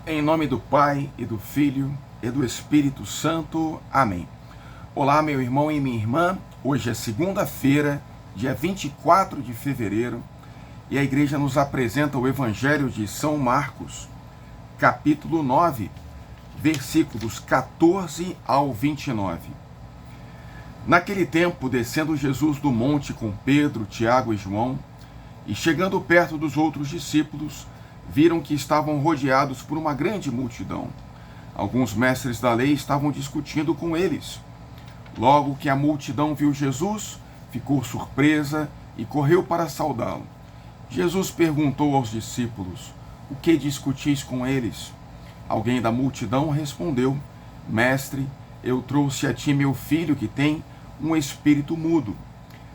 Em nome do Pai, e do Filho, e do Espírito Santo. Amém. Olá, meu irmão e minha irmã. Hoje é segunda-feira, dia 24 de fevereiro, e a igreja nos apresenta o Evangelho de São Marcos, capítulo 9, versículos 14 ao 29. Naquele tempo, descendo Jesus do monte com Pedro, Tiago e João, e chegando perto dos outros discípulos, viram que estavam rodeados por uma grande multidão. Alguns mestres da lei estavam discutindo com eles. Logo que a multidão viu Jesus, ficou surpresa e correu para saudá-lo. Jesus perguntou aos discípulos: "O que discutis com eles?" Alguém da multidão respondeu: "Mestre, eu trouxe a ti meu filho que tem um espírito mudo.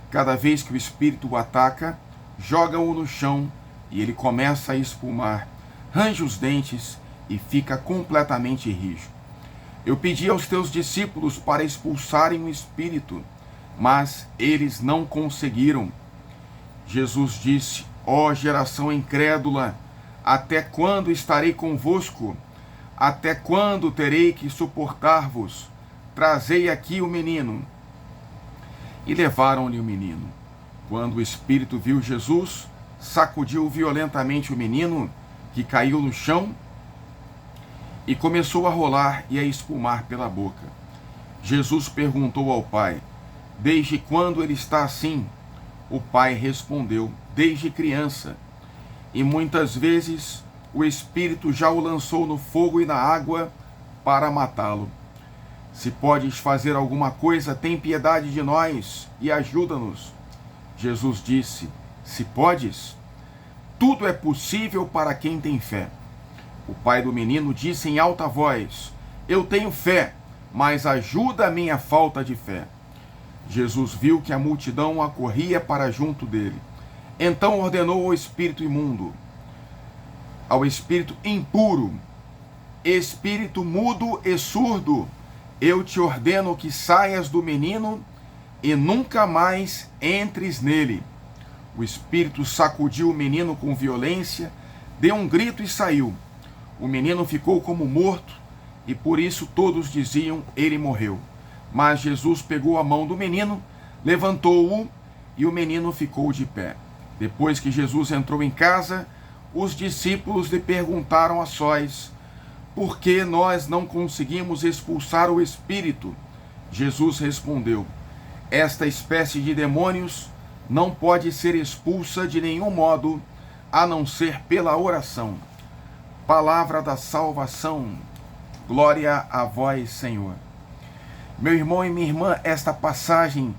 Cada vez que o espírito o ataca, joga-o no chão e ele começa a espumar, range os dentes e fica completamente rijo. Eu pedi aos teus discípulos para expulsarem o espírito, mas eles não conseguiram." Jesus disse: "Ó geração incrédula, até quando estarei convosco? Até quando terei que suportar-vos? Trazei aqui o menino." E levaram-lhe o menino. Quando o espírito viu Jesus, sacudiu violentamente o menino, que caiu no chão, e começou a rolar e a espumar pela boca. Jesus perguntou ao pai: "Desde quando ele está assim?" O pai respondeu: "Desde criança. E muitas vezes o espírito já o lançou no fogo e na água para matá-lo. Se podes fazer alguma coisa, tem piedade de nós e ajuda-nos." Jesus disse: "Se podes, tudo é possível para quem tem fé." O pai do menino disse em alta voz: "Eu tenho fé, mas ajuda a minha falta de fé." Jesus viu que a multidão acorria para junto dele. Então ordenou ao espírito imundo, ao espírito impuro: "Espírito mudo e surdo, eu te ordeno que saias do menino e nunca mais entres nele." O espírito sacudiu o menino com violência, deu um grito e saiu. O menino ficou como morto, e por isso todos diziam: "Ele morreu." Mas Jesus pegou a mão do menino, levantou-o, e o menino ficou de pé. Depois que Jesus entrou em casa, os discípulos lhe perguntaram a sós: "Por que nós não conseguimos expulsar o espírito?" Jesus respondeu: "Esta espécie de demônios não pode ser expulsa de nenhum modo, a não ser pela oração." Palavra da salvação. Glória a vós, Senhor. Meu irmão e minha irmã, esta passagem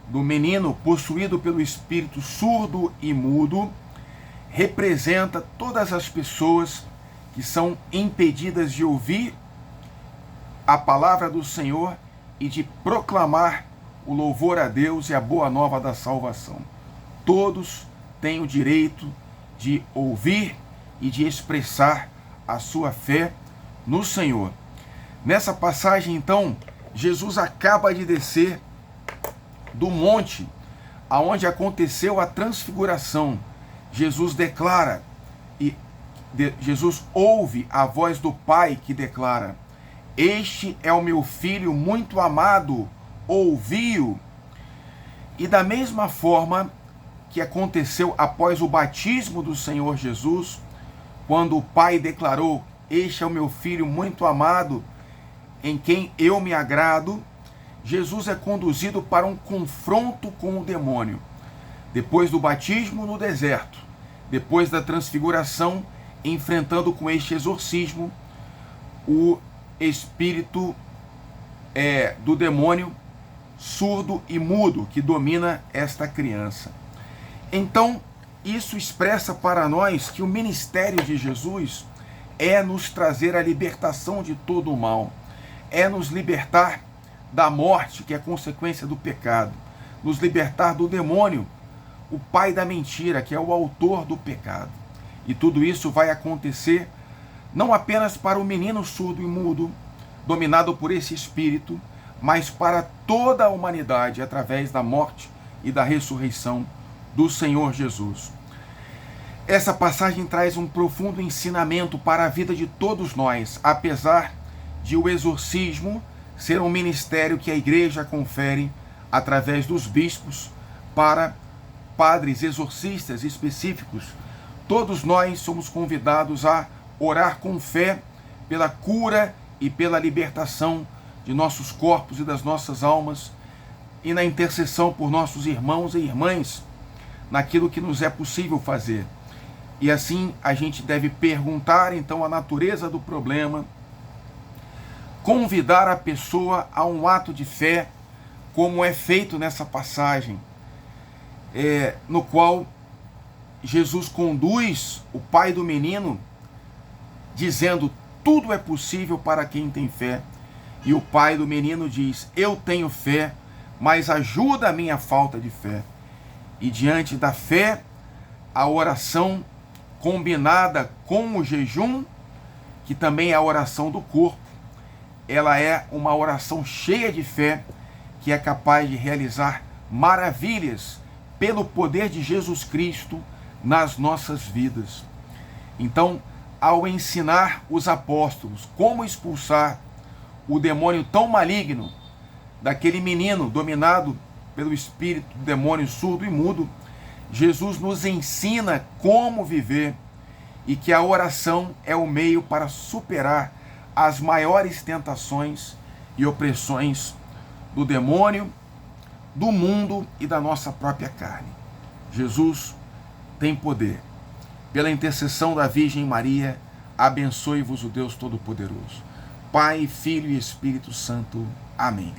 do menino possuído pelo espírito surdo e mudo representa todas as pessoas que são impedidas de ouvir a palavra do Senhor e de proclamar o louvor a Deus e a boa nova da salvação. Todos têm o direito de ouvir e de expressar a sua fé no Senhor. Nessa passagem, então, Jesus acaba de descer do monte aonde aconteceu a transfiguração. Jesus declara, Jesus ouve a voz do Pai que declara: "Este é o meu filho muito amado, ouvi-o." E da mesma forma que aconteceu após o batismo do Senhor Jesus, quando o Pai declarou: "Este é o meu filho muito amado, em quem eu me agrado", Jesus é conduzido para um confronto com o demônio. Depois do batismo no deserto, depois da transfiguração, enfrentando com este exorcismo o espírito do demônio surdo e mudo que domina esta criança. Então, isso expressa para nós que o ministério de Jesus é nos trazer a libertação de todo o mal, é nos libertar da morte, que é consequência do pecado, nos libertar do demônio, o pai da mentira, que é o autor do pecado. E tudo isso vai acontecer não apenas para o menino surdo e mudo, dominado por esse espírito, mas para toda a humanidade, através da morte e da ressurreição do Senhor Jesus. Essa passagem traz um profundo ensinamento para a vida de todos nós, apesar de o exorcismo ser um ministério que a igreja confere através dos bispos para padres exorcistas específicos. Todos nós somos convidados a orar com fé pela cura e pela libertação de nossos corpos e das nossas almas e na intercessão por nossos irmãos e irmãs naquilo que nos é possível fazer. E assim a gente deve perguntar então a natureza do problema, convidar a pessoa a um ato de fé, como é feito nessa passagem, no qual Jesus conduz o pai do menino, dizendo: tudo é possível para quem tem fé. E o pai do menino diz: eu tenho fé, mas ajuda a minha falta de fé. E diante da fé, a oração combinada com o jejum, que também é a oração do corpo, ela é uma oração cheia de fé, que é capaz de realizar maravilhas pelo poder de Jesus Cristo nas nossas vidas. Então, ao ensinar os apóstolos como expulsar o demônio tão maligno daquele menino dominado pelo espírito do demônio surdo e mudo, Jesus nos ensina como viver e que a oração é o meio para superar as maiores tentações e opressões do demônio, do mundo e da nossa própria carne. Jesus tem poder. Pela intercessão da Virgem Maria, abençoe-vos o Deus Todo-Poderoso. Pai, Filho e Espírito Santo. Amém.